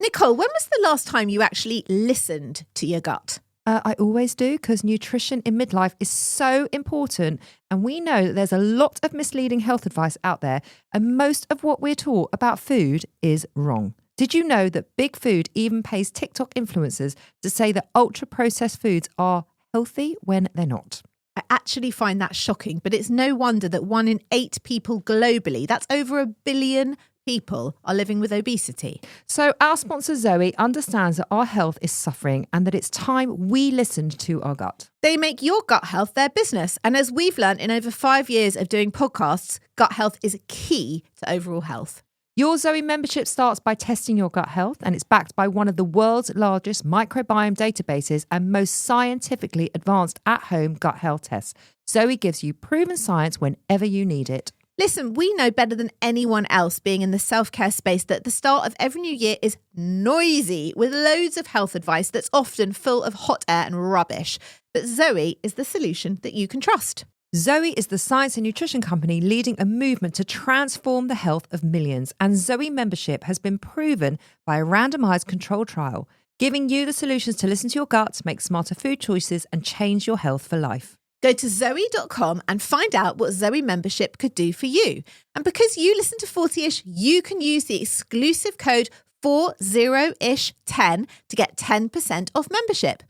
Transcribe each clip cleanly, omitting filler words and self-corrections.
Nicole, when was the last time you actually listened to your gut? I always do, because nutrition in midlife is so important. And we know that there's a lot of misleading health advice out there. And most of what we're taught about food is wrong. Did you know that Big Food even pays TikTok influencers to say that ultra-processed foods are healthy when they're not? I actually find that shocking, but it's no wonder that 1 in 8 people globally, that's over 1 billion people, are living with obesity. So our sponsor Zoe understands that our health is suffering and that it's time we listened to our gut. They make your gut health their business. And as we've learned in over 5 years of doing podcasts, gut health is key to overall health. Your Zoe membership starts by testing your gut health, and it's backed by one of the world's largest microbiome databases and most scientifically advanced at-home gut health tests. Zoe gives you proven science whenever you need it. Listen, we know better than anyone else being in the self-care space that the start of every new year is noisy with loads of health advice that's often full of hot air and rubbish. But Zoe is the solution that you can trust. Zoe is the science and nutrition company leading a movement to transform the health of millions. And Zoe membership has been proven by a randomized controlled trial, giving you the solutions to listen to your gut, make smarter food choices, and change your health for life. Go to Zoe.com and find out what Zoe membership could do for you. And because you listen to 40ish, you can use the exclusive code 40ish10 to get 10% off membership.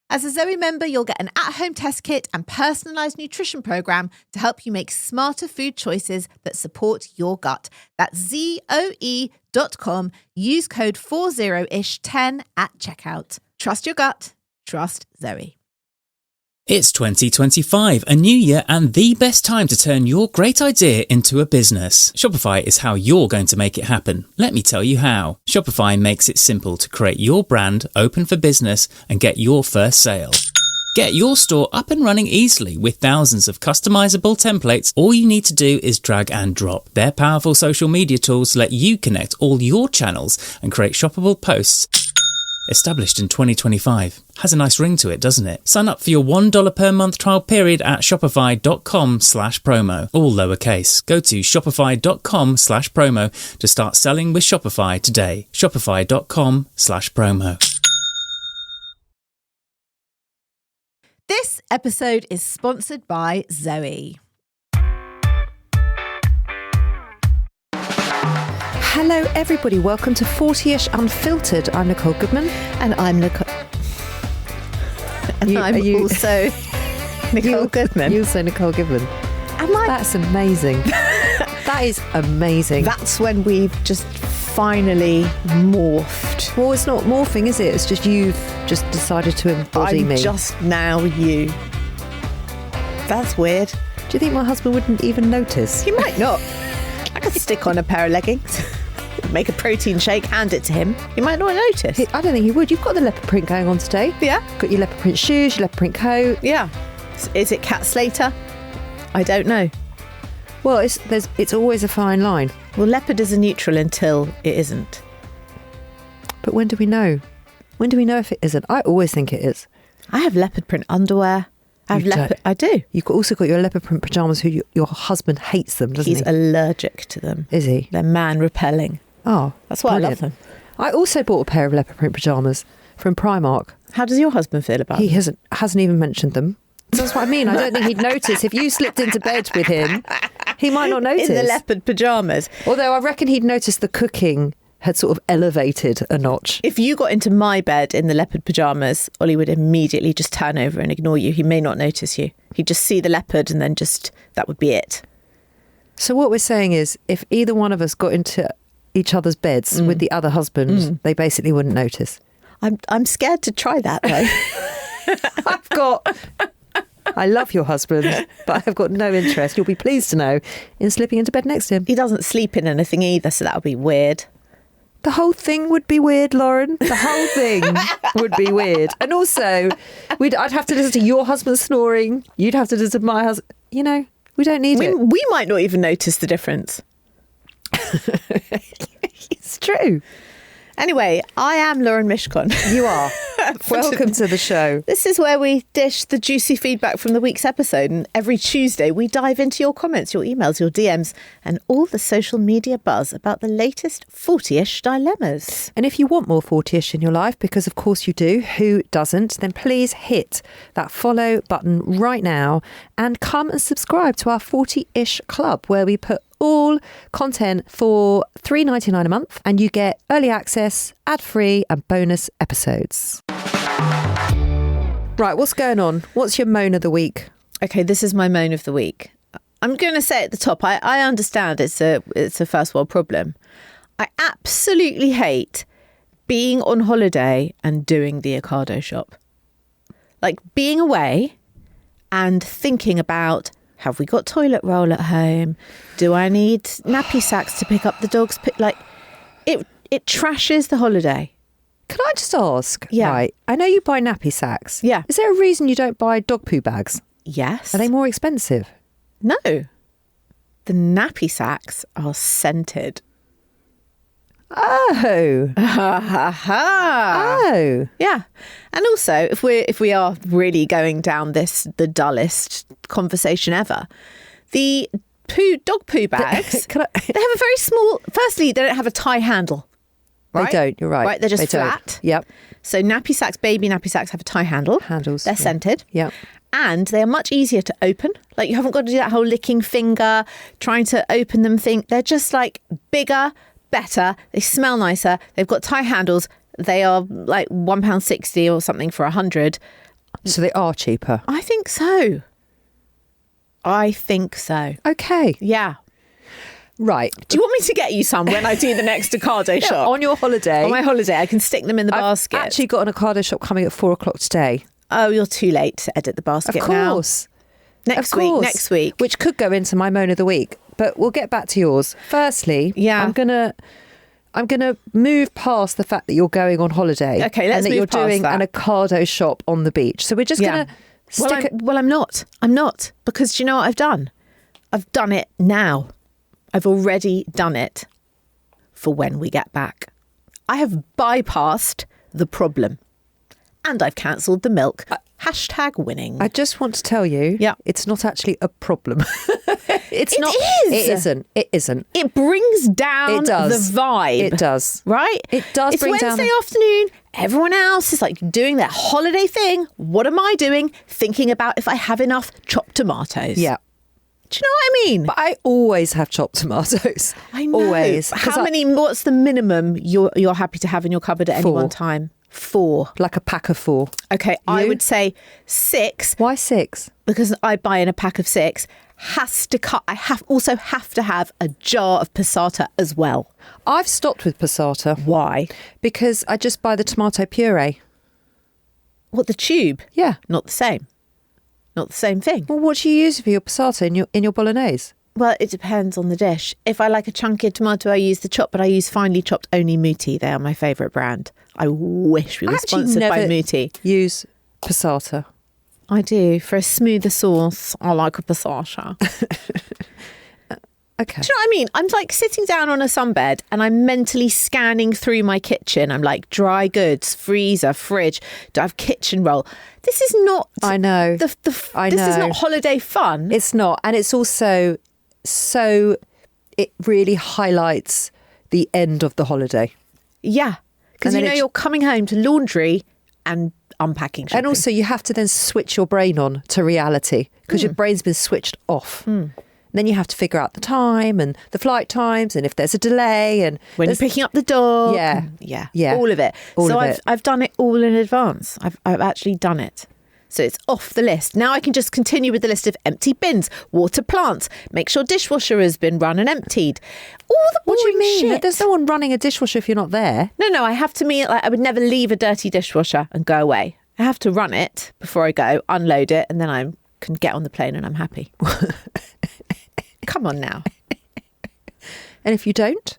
As a Zoe member, you'll get an at-home test kit and personalised nutrition programme to help you make smarter food choices that support your gut. That's Zoe.com. Use code 40ish10 at checkout. Trust your gut. Trust Zoe. It's 2025, a new year and the best time to turn your great idea into a business. Shopify is how you're going to make it happen. Let me tell you how. Shopify makes it simple to create your brand, open for business, and get your first sale. Get your store up and running easily with thousands of customizable templates. All you need to do is drag and drop. Their powerful social media tools let you connect all your channels and create shoppable posts. Established in 2025. Has a nice ring to it, doesn't it? Sign up for your $1 per month trial period at shopify.com/promo. All lowercase. Go to shopify.com/promo to start selling with Shopify today. Shopify.com/promo. This episode is sponsored by Zoe. Hello everybody, welcome to 40ish Unfiltered. I'm Nicole Goodman. And I'm Nicole. And I'm also Nicole Goodman. You also Nicole Goodman. Am I? That's amazing. That is amazing. That's when we've just finally morphed. Well, it's not morphing, is it? It's just you've just decided to embody me. I'm just now you. That's weird. Do you think my husband wouldn't even notice? He might not. I could stick on a pair of leggings, make a protein shake, hand it to him. He might not notice. I don't think he would. You've got the leopard print going on today. Yeah. Got your leopard print shoes, your leopard print coat. Yeah. Is it Cat Slater? I don't know. Well, it's always a fine line. Well, leopard is a neutral until it isn't. But when do we know? When do we know if it isn't? I always think it is. I have leopard print underwear. I do. You've also got your leopard print pyjamas your husband hates them, doesn't he? He's allergic to them. Is he? They're man repelling. Oh, that's why brilliant. I love them. I also bought a pair of leopard print pyjamas from Primark. How does your husband feel about them? He hasn't even mentioned them. So that's what I mean. I don't think he'd notice. If you slipped into bed with him, he might not notice. In the leopard pyjamas. Although I reckon he'd notice the cooking had sort of elevated a notch. If you got into my bed in the leopard pyjamas, Ollie would immediately just turn over and ignore you. He may not notice you. He'd just see the leopard and then that would be it. So what we're saying is, if either one of us got into each other's beds with the other husband, they basically wouldn't notice. I'm scared to try that though. I love your husband, but I've got no interest, you'll be pleased to know, in slipping into bed next to him. He doesn't sleep in anything either, so that would be weird. The whole thing would be weird, Lauren. The whole thing would be weird. And also, I'd have to listen to your husband snoring. You'd have to listen to my husband. You know, we don't need it. We might not even notice the difference. It's true. Anyway, I am Lauren Mishcon. You are. Welcome to the show. This is where we dish the juicy feedback from the week's episode. And every Tuesday, we dive into your comments, your emails, your DMs, and all the social media buzz about the latest 40-ish dilemmas. And if you want more 40-ish in your life, because of course you do, who doesn't, then please hit that follow button right now and come and subscribe to our 40-ish club, where we put all content for $3.99 a month, and you get early access, ad-free and bonus episodes. Right, what's going on? What's your moan of the week? Okay, this is my moan of the week. I'm going to say at the top, I understand it's a first world problem. I absolutely hate being on holiday and doing the Ocado shop. Like being away and thinking about, have we got toilet roll at home? Do I need nappy sacks to pick up the dog's like it trashes the holiday. Can I just ask? Yeah. Right, I know you buy nappy sacks. Yeah. Is there a reason you don't buy dog poo bags? Yes. Are they more expensive? No. The nappy sacks are scented. Oh. Ha ha ha. Oh. Yeah. And also, if we are really going down the dullest conversation ever, the dog poo bags, they have a very small, firstly, they don't have a tie handle. Right? They don't, you're right. Right, they're just They don't. flat. Yep. So nappy sacks, baby nappy sacks have a tie handle. Handles. They're scented. Yep. And they are much easier to open. Like you haven't got to do that whole licking finger, trying to open them thing. They're just like bigger, better. They smell nicer. They've got tie handles. They are like £1.60 or something for 100. So they are cheaper. I think so. Okay. Yeah. Right. Do you want me to get you some when I do the next Ocado shop? On your holiday. On my holiday, I can stick them in the I've basket. actually got an Ocado shop coming at 4:00 today. Oh, you're too late to edit the basket Of now. course. Next Of week. course. Next week. Which could go into my moan of the week, but we'll get back to yours. Firstly, Yeah. I'm gonna move past the fact that you're going on holiday. Okay, let's and that move you're past doing that. an Ocado shop on the beach. So we're just Yeah. gonna stick Well, I'm not. I'm not. Because do you know what I've done? I've done it now. I've already done it for when we get back. I have bypassed the problem. And I've cancelled the milk. Hashtag winning. I just want to tell you, Yeah. it's not actually a problem. It's It not. is. It isn't. It isn't. It brings down It does. the vibe. It does. Right? It does It's bring down Wednesday afternoon. Everyone else is like doing their holiday thing. What am I doing? Thinking about if I have enough chopped tomatoes. Yeah. Do you know what I mean? But I always have chopped tomatoes. I know. Always. 'Cause How many? What's the minimum you're happy to have in your cupboard at any 4. one time? 4. Like a pack of 4. Okay, I You? would say 6 Why 6? because I buy in a pack of 6. Has to cut. I also have to have a jar of passata as well. I've stopped with passata. Why? Because I just buy the tomato puree. What, the tube? Yeah. Not the same. Not the same thing. Well, what do you use for your passata in your bolognese? Well, it depends on the dish. If I like a chunkier tomato, I use the chop, but I use finely chopped only Muti. They are my favourite brand. I wish we were sponsored by Muti. Use passata. I do. For a smoother sauce, I like a passata. Okay. Do you know what I mean? I'm like sitting down on a sunbed and I'm mentally scanning through my kitchen. I'm like, dry goods, freezer, fridge. Do I have kitchen roll? This is not. I know. This is know. not holiday fun. It's not. And it's also so it really highlights the end of the holiday. Yeah. Because And you then know you're coming home to laundry and unpacking shopping. And also you have to then switch your brain on to reality because your brain's been switched off. Then you have to figure out the time and the flight times and if there's a delay and when you're picking up the dog. Yeah. Yeah. All of it. All so of it. I've done it all in advance. I've actually done it. So it's off the list. Now I can just continue with the list of empty bins, water plants, make sure dishwasher has been run and emptied. All the What do boring you mean? shit. There's no one running a dishwasher if you're not there. No, I have to mean like I would never leave a dirty dishwasher and go away. I have to run it before I go, unload it, and then I can get on the plane and I'm happy. Come on now. And if you don't,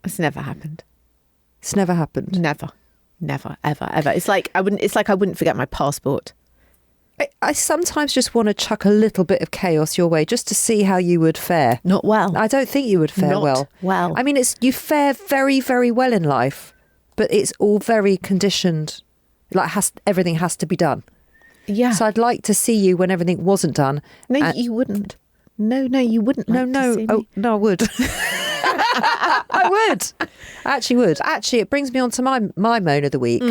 It's never happened. it's never happened. Never, ever. It's like I wouldn't forget my passport. I sometimes just want to chuck a little bit of chaos your way just to see how you would fare. Not well. I don't think you would fare Not well. well. I mean, you fare very, very well in life, but it's all very conditioned Like everything has to be done. Yeah. So I'd like to see you when everything wasn't done. No, you wouldn't. No, you wouldn't. To see me. No, I would. I would. I actually would. Actually, it brings me on to my moan of the week,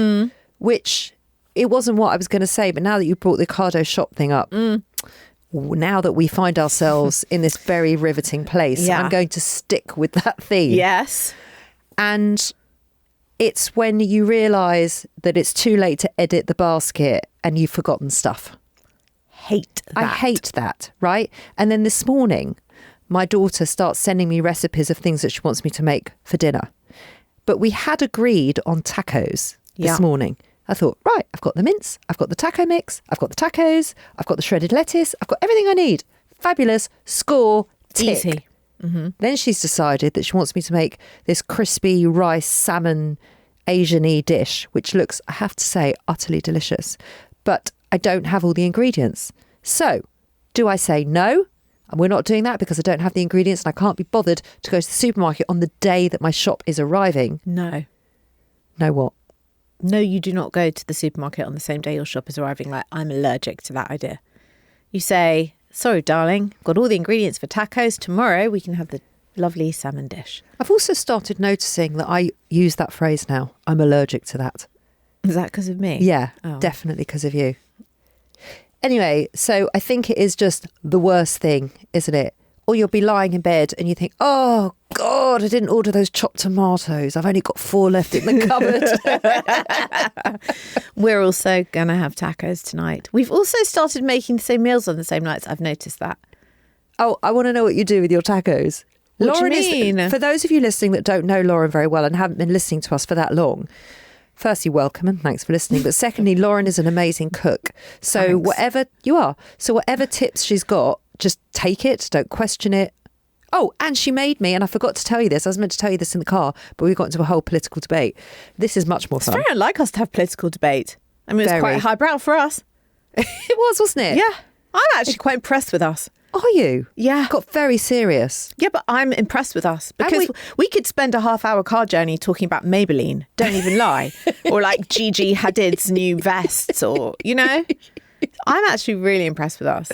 which it wasn't what I was going to say, but now that you brought the Ocado shop thing up, now that we find ourselves in this very riveting place, I'm going to stick with that theme. Yes. And it's when you realise that it's too late to edit the basket and you've forgotten stuff. I hate that, right? And then this morning, my daughter starts sending me recipes of things that she wants me to make for dinner. But we had agreed on tacos this morning. I thought, right, I've got the mince, I've got the taco mix, I've got the tacos, I've got the shredded lettuce, I've got everything I need. Fabulous, score, tick. Easy. Mm-hmm. Then she's decided that she wants me to make this crispy rice salmon Asian-y dish, which looks, I have to say, utterly delicious. But I don't have all the ingredients. So, do I say no? And we're not doing that because I don't have the ingredients and I can't be bothered to go to the supermarket on the day that my shop is arriving. No. No what? No, you do not go to the supermarket on the same day your shop is arriving. Like, I'm allergic to that idea. You say, sorry, darling, got all the ingredients for tacos. Tomorrow we can have the lovely salmon dish. I've also started noticing that I use that phrase now. I'm allergic to that. Is that because of me? Yeah, definitely because of you. Anyway, so I think it is just the worst thing, isn't it? Or you'll be lying in bed and you think, oh, God, I didn't order those chopped tomatoes. I've only got 4 left in the cupboard. We're also going to have tacos tonight. We've also started making the same meals on the same nights. I've noticed that. Oh, I want to know what you do with your tacos. What do you mean? For those of you listening that don't know Lauren very well and haven't been listening to us for that long, firstly, welcome and thanks for listening. But secondly, Lauren is an amazing cook. So whatever tips she's got, just take it. Don't question it. Oh, and she made me, and I forgot to tell you this. I was meant to tell you this in the car, but we got into a whole political debate. This is much more fun. It's very unlike us to have political debate. I mean, it was quite highbrow for us. It was, wasn't it? Yeah. I'm actually quite impressed with us. Are you? Yeah. Got very serious. Yeah, but I'm impressed with us because we could spend a half-hour car journey talking about Maybelline, don't even lie, or like Gigi Hadid's new vests, or, you know. I'm actually really impressed with us.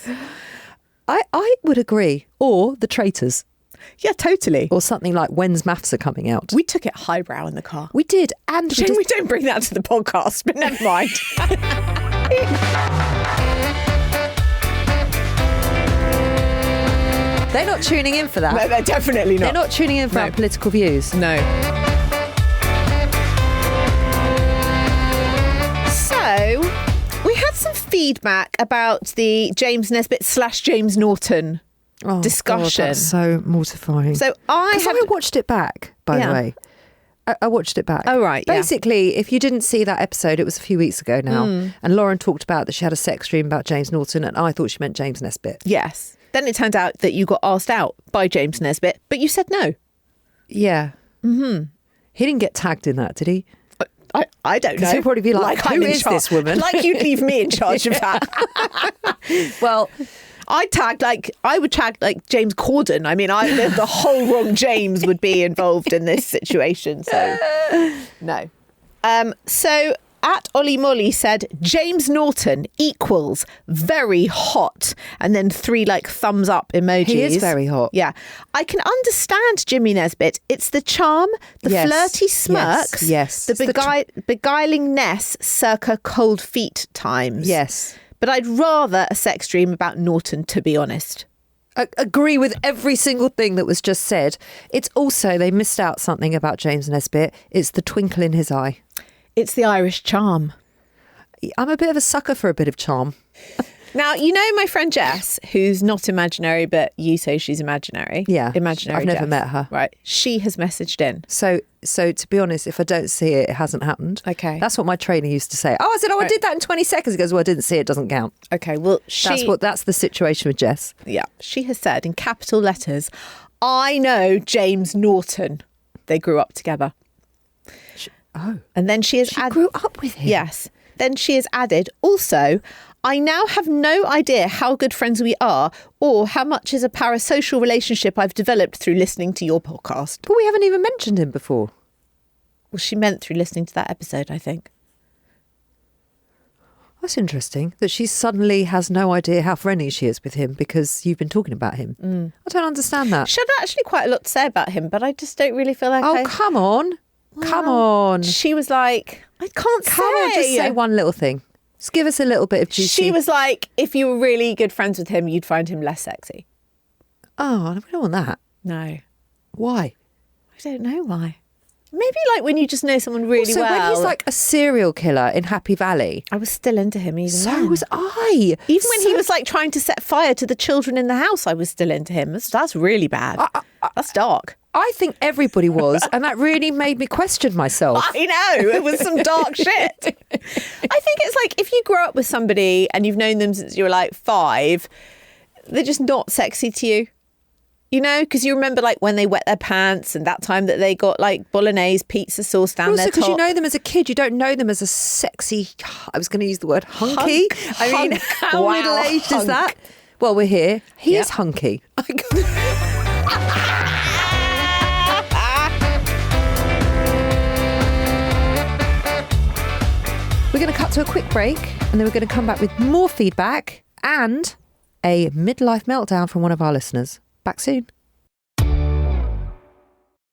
I would agree. Or The Traitors. Yeah, totally. Or something like When's Maths Are Coming Out. We took it highbrow in the car. We did. And we don't bring that to the podcast, but never mind. They're not tuning in for that. No, they're definitely not. They're not tuning in for our political views. No. So, we had some feedback about the James Nesbitt / James Norton discussion. God, that's so mortifying. So I watched it back, by the way. I watched it back. Oh, right. Basically, if you didn't see that episode, it was a few weeks ago now. And Lauren talked about that she had a sex dream about James Norton, and I thought she meant James Nesbitt. Yes. Then it turned out that you got asked out by James Nesbitt, but you said no. Yeah. Mm-hmm. He didn't get tagged in that, did he? I don't know. He'll probably be like who is this woman? Like you'd leave me in charge of that. Well, I would tag like James Corden. I mean, the whole wrong James would be involved in this situation. So no. So at Ollie Molly said James Norton equals very hot, and then 3 like thumbs up emojis. He is very hot. Yeah. I can understand Jimmy Nesbitt. It's the charm, the flirty smirks, the beguilingness circa cold feet times. Yes. But I'd rather a sex dream about Norton, to be honest. I agree with every single thing that was just said. It's also, they missed out something about James Nesbitt. It's the twinkle in his eye. It's the Irish charm. I'm a bit of a sucker for a bit of charm. Now, you know my friend Jess, who's not imaginary, but you say she's imaginary. Yeah. Imaginary I've never Jess. met her. Right. She has messaged in. So to be honest, if I don't see it, it hasn't happened. Okay. That's what my trainer used to say. I said, I did that in 20 seconds. He goes, well, I didn't see it, doesn't count. Okay, well, that's the situation with Jess. Yeah. She has said in capital letters, I know James Norton. They grew up together. And then she grew up with him? Yes. Then she has added, also, I now have no idea how good friends we are or how much is a parasocial relationship I've developed through listening to your podcast. But we haven't even mentioned him before. Well, she meant through listening to that episode, I think. That's interesting that she suddenly has no idea how friendly she is with him because you've been talking about him. I don't understand that. She had actually quite a lot to say about him, but I just don't really feel like Come on. Come on. She was like, I can't say. Come on, just say one little thing. Just give us a little bit of juicy. She was like, if you were really good friends with him, you'd find him less sexy. Oh, we don't want that. No. Why? I don't know why. Maybe like when you just know someone really So well. when he's like a serial killer in Happy Valley. I was still into him even So then. was I. Even when he was like trying to set fire to the children in the house, I was still into him. That's really bad. That's dark. I think everybody was, and that really made me question myself. I know, it was some dark shit. I think it's like if you grow up with somebody and you've known them since you were like 5, they're just not sexy to you. You know, because you remember like when they wet their pants and that time that they got like bolognese pizza sauce down Also, their top. because you know them as a kid, you don't know them as a sexy, I was going to use the word hunky. I mean, how middle-aged is that? Well, we're here. He is hunky. We're going to cut to a quick break and then we're going to come back with more feedback and a midlife meltdown from one of our listeners. Back soon.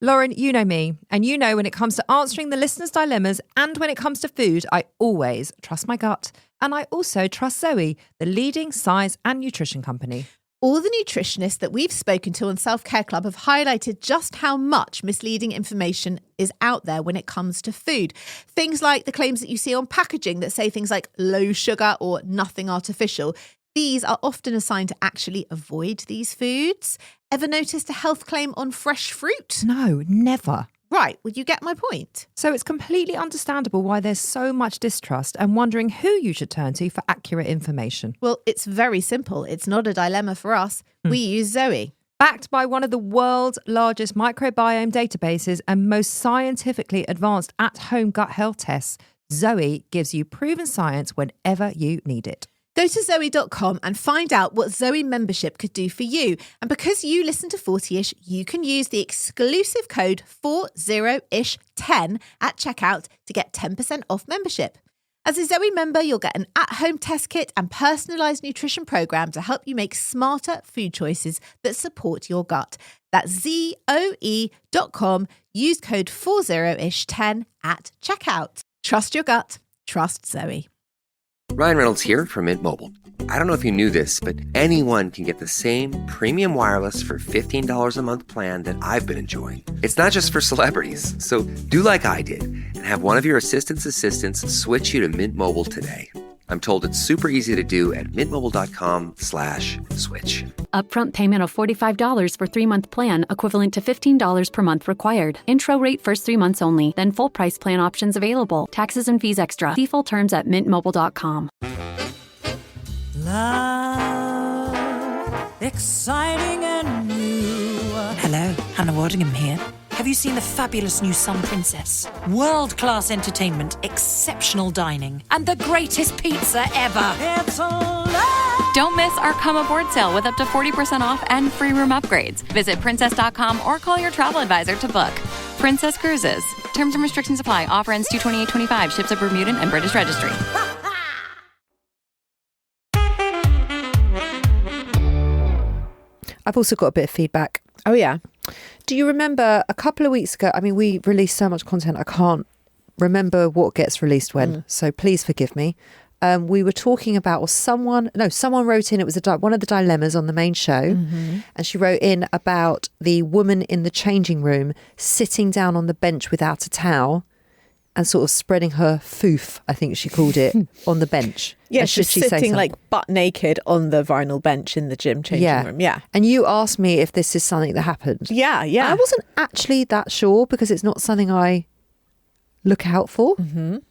Lauren, you know me, and you know when it comes to answering the listeners' dilemmas and when it comes to food, I always trust my gut. And I also trust Zoe, the leading size and nutrition company. All the nutritionists that we've spoken to on Self-Care Club have highlighted just how much misleading information is out there when it comes to food. Things like the claims that you see on packaging that say things like low sugar or nothing artificial. These are often assigned to actually avoid these foods. Ever noticed a health claim on fresh fruit? No, never. Right, well, you get my point. So it's completely understandable why there's so much distrust and wondering who you should turn to for accurate information. Well, it's very simple. It's not a dilemma for us. We use Zoe. Backed by one of the world's largest microbiome databases and most scientifically advanced at-home gut health tests, Zoe gives you proven science whenever you need it. Go to Zoe.com and find out what Zoe membership could do for you. And because you listen to 40ish, you can use the exclusive code 40ish10 at checkout to get 10% off membership. As a Zoe member, you'll get an at-home test kit and personalised nutrition program to help you make smarter food choices that support your gut. That's Zoe.com. Use code 40ish10 at checkout. Trust your gut. Trust Zoe. Ryan Reynolds here from Mint Mobile. I don't know if you knew this, but anyone can get the same premium wireless for $15 a month plan that I've been enjoying. It's not just for celebrities. So do like I did and have one of your assistant's assistants switch you to Mint Mobile today. I'm told it's super easy to do at mintmobile.com/switch. Upfront payment of $45 for 3-month plan, equivalent to $15 per month required. Intro rate first 3 months only, then full price plan options available. Taxes and fees extra. See full terms at mintmobile.com. Love, exciting and new. Hello, Hannah Waddingham here. Have you seen the fabulous new Sun Princess? World-class entertainment, exceptional dining, and the greatest pizza ever. It's Don't miss our Come Aboard sale with up to 40% off and free room upgrades. Visit princess.com or call your travel advisor to book. Princess Cruises. Terms and restrictions apply. Offer ends 2/28/25. Ships at Bermudan and British Registry. I've also got a bit of feedback. Oh, yeah. Do you remember a couple of weeks ago? I mean, we released so much content, I can't remember what gets released when. So please forgive me. We were talking about, or someone wrote in, it was one of the dilemmas on the main show. And she wrote in about the woman in the changing room sitting down on the bench without a towel and sort of spreading her foof, I think she called it, on the bench. Yeah, And she's sitting like butt naked on the vinyl bench in the gym changing room. Yeah. And you asked me if this is something that happened. Yeah. I wasn't actually that sure because it's not something I look out for,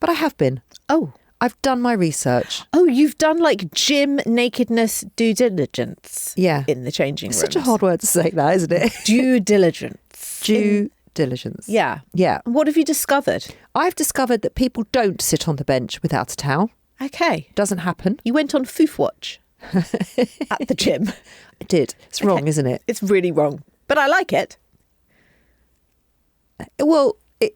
but I have been. Oh. I've done my research. Oh, you've done like gym nakedness due diligence. Yeah. In the changing room. Such a hard word to say that, isn't it? Due diligence. Due diligence. Yeah. Yeah. And what have you discovered? I've discovered that people don't sit on the bench without a towel. Okay. Doesn't happen. You went on Foof Watch at the gym. I did. It's wrong, isn't it? It's really wrong, but I like it. Well, it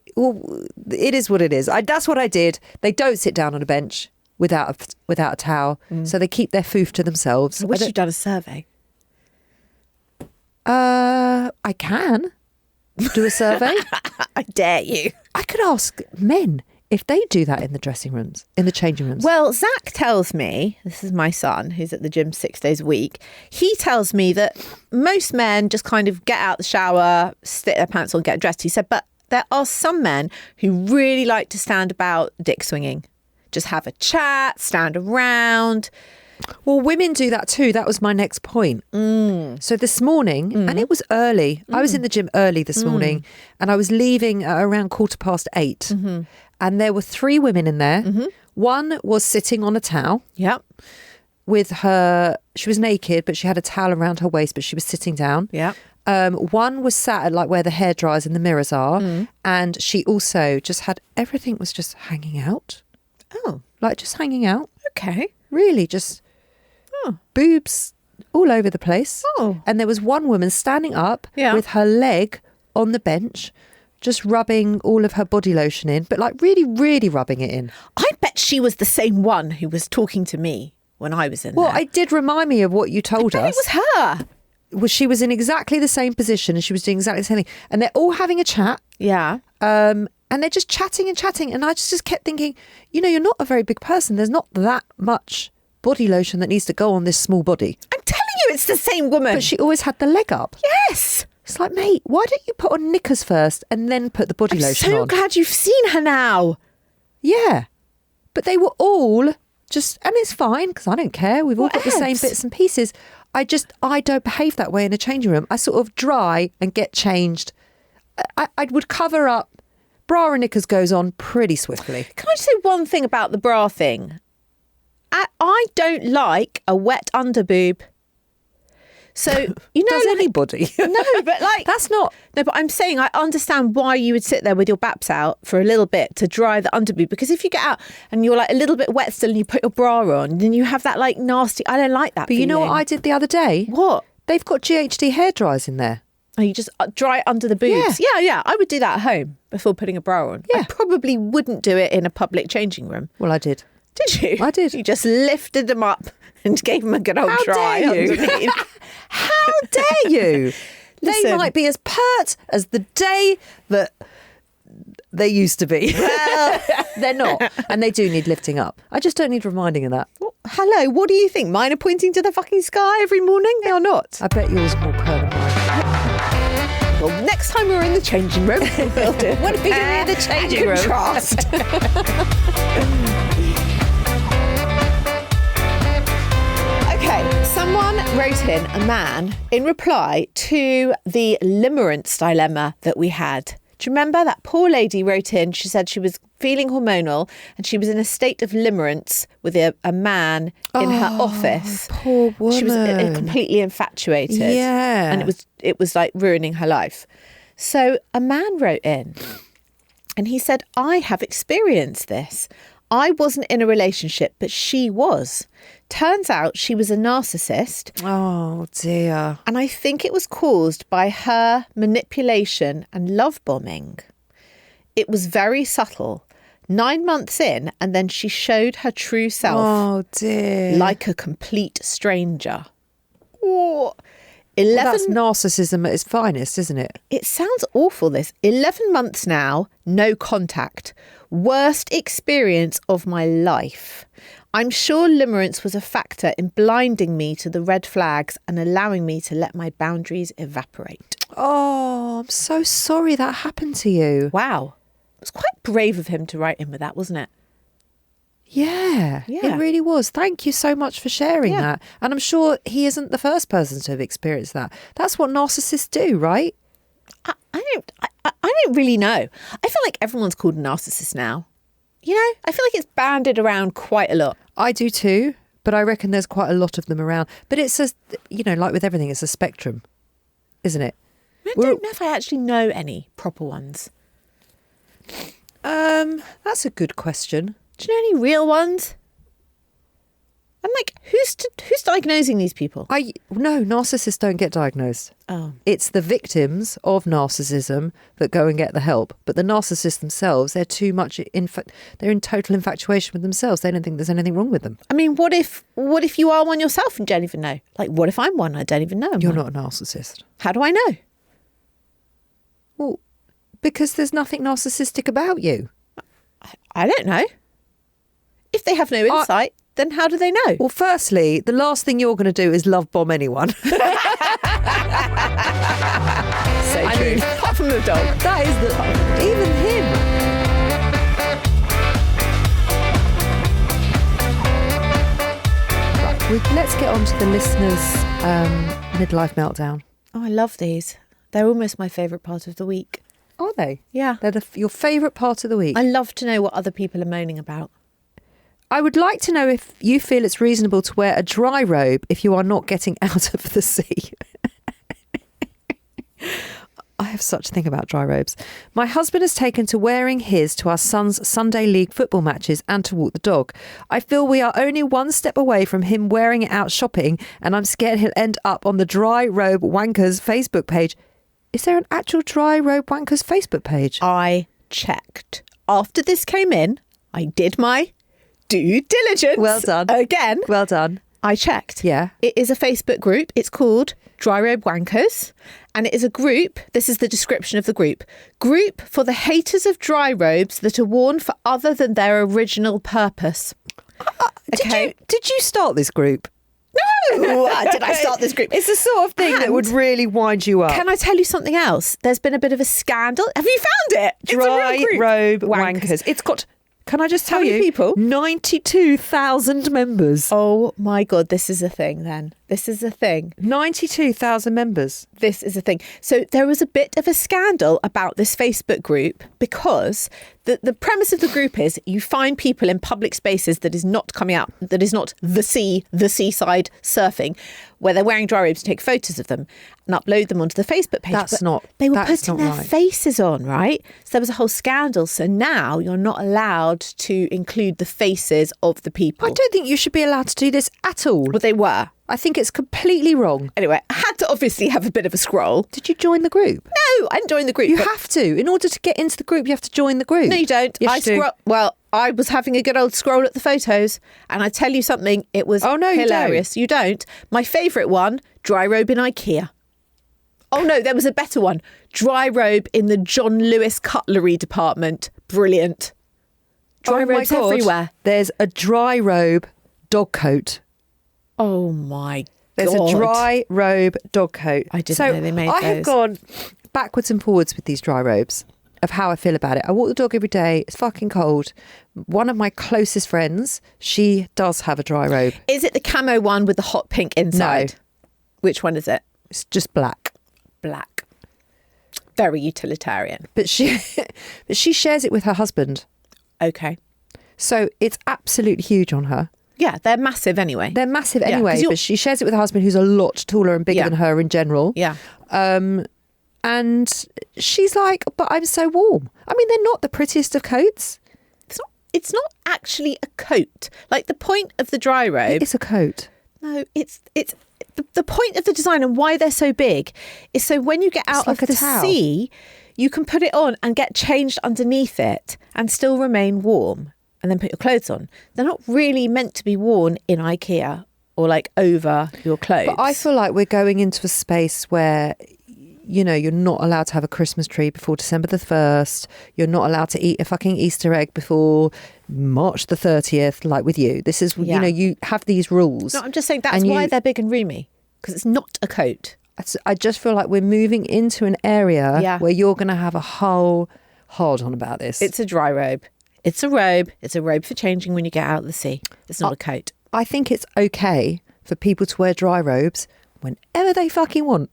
is what it is. That's what I did. They don't sit down on a bench. without a towel. So they keep their foof to themselves. I wish you'd done a survey. I can do a survey. I dare you. I could ask men if they do that in the dressing rooms, in the changing rooms. Well, Zach tells me, this is my son who's at the gym 6 days a week. He tells me that most men just kind of get out the shower, stick their pants on, get dressed. He said, but there are some men who really like to stand about dick swinging. Just have a chat, stand around. Well, women do that too. That was my next point. So this morning, and it was early. I was in the gym early this morning, and I was leaving at around 8:15. And there were 3 women in there. One was sitting on a towel. Yep. With her, she was naked, but she had a towel around her waist, but she was sitting down. Yep. One was sat at like where the hair dryers and the mirrors are. And she also just had, everything was just hanging out. Oh. Like just hanging out. Okay. Really just boobs all over the place. Oh. And there was one woman standing up with her leg on the bench, just rubbing all of her body lotion in, but like really, really rubbing it in. I bet she was the same one who was talking to me when I was in there. Well, it did remind me of what you told us. It was her. Well, she was in exactly the same position and she was doing exactly the same thing. And they're all having a chat. Yeah. And they're just chatting and chatting. And I just kept thinking, you know, you're not a very big person. There's not that much body lotion that needs to go on this small body. I'm telling you, it's the same woman. But she always had the leg up. Yes. It's like, mate, why don't you put on knickers first and then put the body lotion on? I'm so glad you've seen her now. Yeah. But they were all just, and it's fine because I don't care. We've all got the same bits and pieces. I don't behave that way in a changing room. I sort of dry and get changed. I would cover up. Bra and knickers goes on pretty swiftly. Can I just say one thing about the bra thing? I don't like a wet underboob. So, you know, Does anybody? No, but like that's not. No, but I'm saying I understand why you would sit there with your baps out for a little bit to dry the underboob, because if you get out and you're like a little bit wet still and you put your bra on, then you have that like nasty. I don't like that. But you know what I did the other day? What? They've got GHD hair dryers in there. Oh, you just dry it under the boobs. Yeah. I would do that at home before putting a bra on. Yeah. I probably wouldn't do it in a public changing room. Well, I did. Did you? I did. You just lifted them up and gave them a good old dry. How dare you? underneath. How dare you? They Listen. might be as pert as the day that they used to be. Well, they're not. And they do need lifting up. I just don't need reminding of that. Well, hello, what do you think? Mine are pointing to the fucking sky every morning? They are not. I bet yours are more pert than mine. Well, next time we're in the changing room, we'll do it. What if you're in the changing room? Contrast. Okay, someone wrote in, a man, in reply to the limerence dilemma that we had. Do you remember that poor lady wrote in? She said she was feeling hormonal and she was in a state of limerence with a man in her office. Poor woman. She was completely infatuated. Yeah. And it was like ruining her life. So a man wrote in and he said, I have experienced this. I wasn't in a relationship, but she was. Turns out she was a narcissist. Oh, dear. And I think it was caused by her manipulation and love bombing. It was very subtle. 9 months in, and then she showed her true self. Oh, dear. Like a complete stranger. Oh, 11... Well, that's narcissism at its finest, isn't it? It sounds awful, this. 11 months now, no contact. Worst experience of my life. I'm sure limerence was a factor in blinding me to the red flags and allowing me to let my boundaries evaporate. Oh, I'm so sorry that happened to you. Wow. It was quite brave of him to write in with that, wasn't it? Yeah, it really was. Thank you so much for sharing that. And I'm sure he isn't the first person to have experienced that. That's what narcissists do, right? I don't really know. I feel like everyone's called a narcissist now. You know, I feel like it's banded around quite a lot. I do too, but I reckon there's quite a lot of them around. But it's a, you know, like with everything, it's a spectrum, isn't it? I don't know if I actually know any proper ones. That's a good question. Do you know any real ones? I'm like, who's diagnosing these people? No, narcissists don't get diagnosed. Oh. It's the victims of narcissism that go and get the help. But the narcissists themselves, they're too much they're in total infatuation with themselves. They don't think there's anything wrong with them. I mean, what if you are one yourself and don't even know? Like, what if I'm one? I don't even know. You're not a narcissist. How do I know? Well, because there's nothing narcissistic about you. I don't know. If they have no insight, then how do they know? Well, firstly, the last thing you're going to do is love bomb anyone. So true. Apart from the dog. That is even him. Right, let's get on to the listeners' midlife meltdown. Oh, I love these. They're almost my favourite part of the week. Are they? Yeah. They're your favourite part of the week. I love to know what other people are moaning about. I would like to know if you feel it's reasonable to wear a dry robe if you are not getting out of the sea. I have such a thing about dry robes. My husband has taken to wearing his to our son's Sunday league football matches and to walk the dog. I feel we are only one step away from him wearing it out shopping, and I'm scared he'll end up on the Dryrobe Wankers Facebook page. Is there an actual Dryrobe Wankers Facebook page? I checked. After this came in, I did my due diligence. Well done. Again. Well done. I checked. Yeah. It is a Facebook group. It's called Dryrobe Wankers. And it is a group. This is the description of the group. Group for the haters of dry robes that are worn for other than their original purpose. Did you start this group? No! Did I start this group? It's the sort of thing that would really wind you up. Can I tell you something else? There's been a bit of a scandal. Have you found it? Dryrobe Wankers. It's got... Can I just tell you? How many people? 92,000 members. Oh my God, this is a thing then. This is a thing. 92,000 members. This is a thing. So there was a bit of a scandal about this Facebook group because the premise of the group is you find people in public spaces that is not coming out, that is not the seaside surfing, where they're wearing dry robes, to take photos of them and upload them onto the Facebook page. They were putting their faces on, right? So there was a whole scandal. So now you're not allowed to include the faces of the people. I don't think you should be allowed to do this at all. Well, they were. I think it's completely wrong. Anyway, I had to obviously have a bit of a scroll. Did you join the group? No, I didn't join the group. You have to. In order to get into the group, you have to join the group. No, you don't. Well, I was having a good old scroll at the photos, and I tell you something, it was hilarious. You don't. My favourite one, Dryrobe in IKEA. Oh no, there was a better one. Dryrobe in the John Lewis cutlery department. Brilliant. Dryrobes everywhere. There's a Dryrobe dog coat. Oh my God. There's a Dryrobe dog coat. I didn't know they made those. I have gone backwards and forwards with these dry robes of how I feel about it. I walk the dog every day. It's fucking cold. One of my closest friends, she does have a dry robe. Is it the camo one with the hot pink inside? No. Which one is it? It's just black. Black. Very utilitarian. But she shares it with her husband. Okay. So it's absolutely huge on her. Yeah, they're massive anyway. But she shares it with her husband, who's a lot taller and bigger than her in general. Yeah. And she's like, but I'm so warm. I mean, they're not the prettiest of coats. It's not actually a coat. Like the point of the dry robe. It's a coat. No, it's the point of the design and why they're so big is so when you get out of the sea, you can put it on and get changed underneath it and still remain warm. And then put your clothes on. They're not really meant to be worn in IKEA or like over your clothes. But I feel like we're going into a space where, you know, you're not allowed to have a Christmas tree before December the 1st. You're not allowed to eat a fucking Easter egg before March the 30th, like with you. This is, you know, you have these rules. No, I'm just saying that's why they're big and roomy, because it's not a coat. I just feel like we're moving into an area where you're going to have a whole hard on about this. It's a dry robe. It's a robe. It's a robe for changing when you get out of the sea. It's not a coat. I think it's okay for people to wear dry robes whenever they fucking want.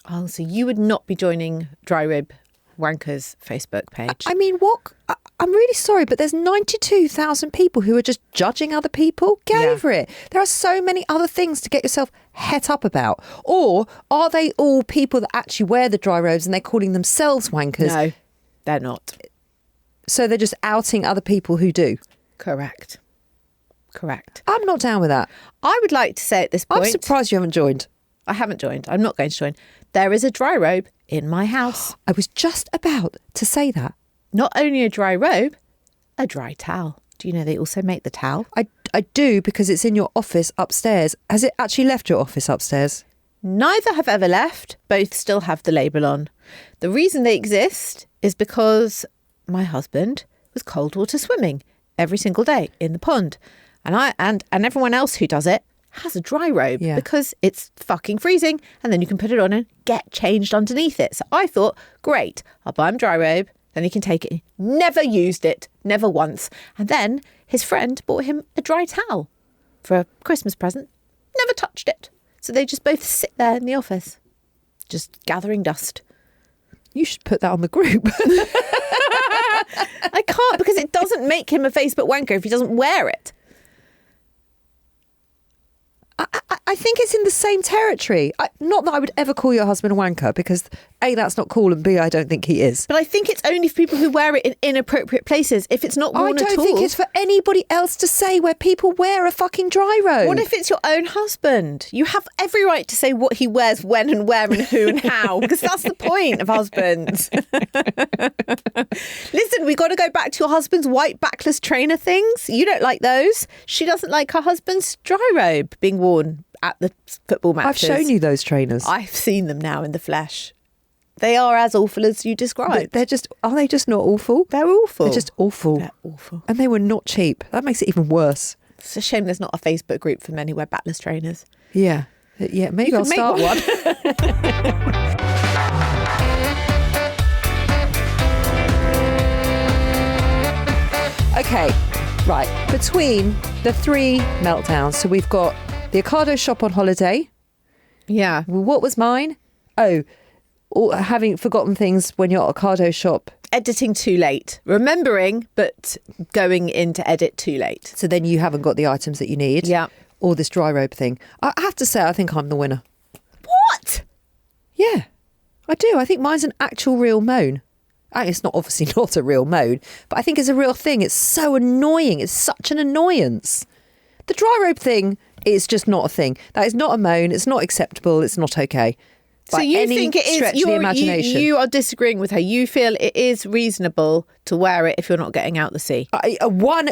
Oh, so you would not be joining Dryrobe Wankers Facebook page? I mean, what? I'm really sorry, but there's 92,000 people who are just judging other people. Get over it. There are so many other things to get yourself het up about. Or are they all people that actually wear the dry robes and they're calling themselves wankers? No, they're not. So they're just outing other people who do. Correct. Correct. I'm not down with that. I would like to say at this point... I'm surprised you haven't joined. I haven't joined. I'm not going to join. There is a Dryrobe in my house. I was just about to say that. Not only a Dryrobe, a dry towel. Do you know they also make the towel? I do, because it's in your office upstairs. Has it actually left your office upstairs? Neither have ever left. Both still have the label on. The reason they exist is because my husband was cold water swimming every single day in the pond. And everyone else who does it has a Dryrobe because it's fucking freezing, and then you can put it on and get changed underneath it. So I thought, great, I'll buy him Dryrobe, then he can take it. Never used it, never once. And then his friend bought him a dry towel for a Christmas present. Never touched it. So they just both sit there in the office, just gathering dust. You should put that on the group. I can't, because it doesn't make him a Facebook wanker if he doesn't wear it. I think it's in the same territory. Not that I would ever call your husband a wanker, because A, that's not cool, and B, I don't think he is. But I think it's only for people who wear it in inappropriate places. If it's not worn at all. I don't think it's for anybody else to say where people wear a fucking Dryrobe. What if it's your own husband? You have every right to say what he wears, when and where and who and how, because that's the point of husbands. Listen, we got to go back to your husband's white backless trainer things. You don't like those. She doesn't like her husband's Dryrobe being worn at the football matches. I've shown you those trainers. I've seen them now in the flesh. They are as awful as you described. Are they just not awful? They're awful. They're just awful. They're awful. And they were not cheap. That makes it even worse. It's a shame there's not a Facebook group for men who wear backless trainers. Yeah. Yeah, maybe I'll start one. Okay, right. Between the 3 meltdowns, so we've got the Ocado shop on holiday. Yeah. Well, what was mine? Oh, having forgotten things when you're at Ocado shop. Editing too late. Remembering, but going in to edit too late. So then you haven't got the items that you need. Yeah. Or this Dryrobe thing. I have to say, I think I'm the winner. What? Yeah, I do. I think mine's an actual real moan. It's not obviously not a real moan, but I think it's a real thing. It's so annoying. It's such an annoyance. The Dryrobe thing is just not a thing. That is not a moan. It's not acceptable. It's not okay. So you think it is? You are disagreeing with her. You feel it is reasonable to wear it if you're not getting out the sea. 1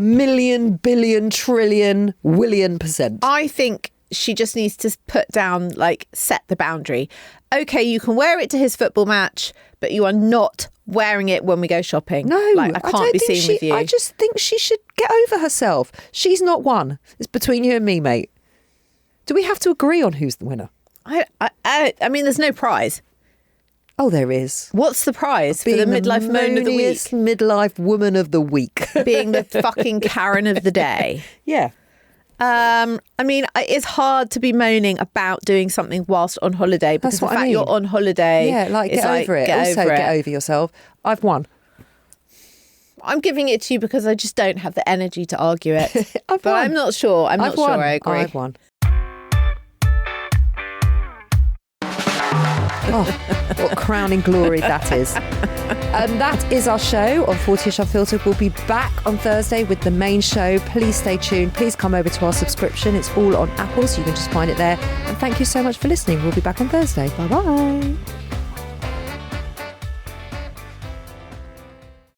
million, billion, trillion, willion %. I think she just needs to put down, set the boundary. Okay, you can wear it to his football match, but you are not wearing it when we go shopping. No, I can't be seen with you. I just think she should get over herself. She's not won. It's between you and me, mate. Do we have to agree on who's the winner? I mean, there's no prize. Oh, there is. What's the prize for the midlife moan of the week? Midlife woman of the week. Being the fucking Karen of the day. Yeah. I mean, it's hard to be moaning about doing something whilst on holiday, because the fact you're on holiday. Yeah, get over it. Get over yourself. I've won. I'm giving it to you because I just don't have the energy to argue it. But I'm not sure. I'm not sure I agree. I've won. Oh, what crowning glory that is. That is our show on 40ish Unfiltered. We'll be back on Thursday with the main show. Please stay tuned. Please come over to our subscription. It's all on Apple, so you can just find it there. And thank you so much for listening. We'll be back on Thursday. Bye-bye.